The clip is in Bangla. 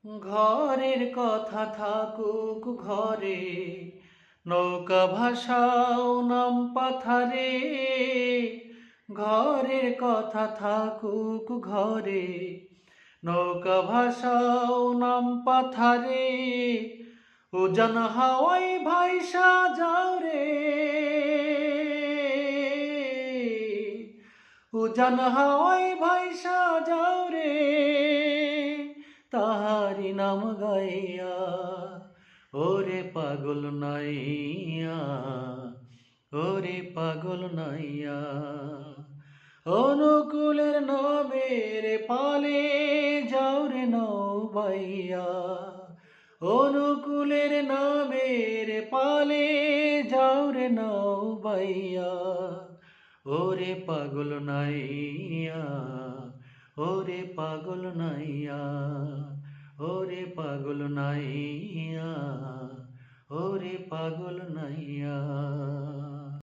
ঘরের কথা থাকুক ঘরে, নৌকা ভাসাও নাম পাথারে। ঘরের কথা থাকুক ঘরে, নৌকা ভাসাও নাম পাথারে। উজান হাওয়ায় ভাইসা যাও রে, উজান হাওয়ায় ভাইসা যাও রে, তাহারি নাম গাইয়া। ওরে পাগল নাইয়া, ওরে পাগল নাইয়া। অনুকূলের নামের পালে যাও রে নৌবাইয়া। অনুকূলের নামের পালে যাও রে নৌবাইয়া। ওরে পাগল নাইয়া, ওরে পাগল নাইয়া, ওরে পাগল নাইয়া, ওরে পাগল নাইয়া।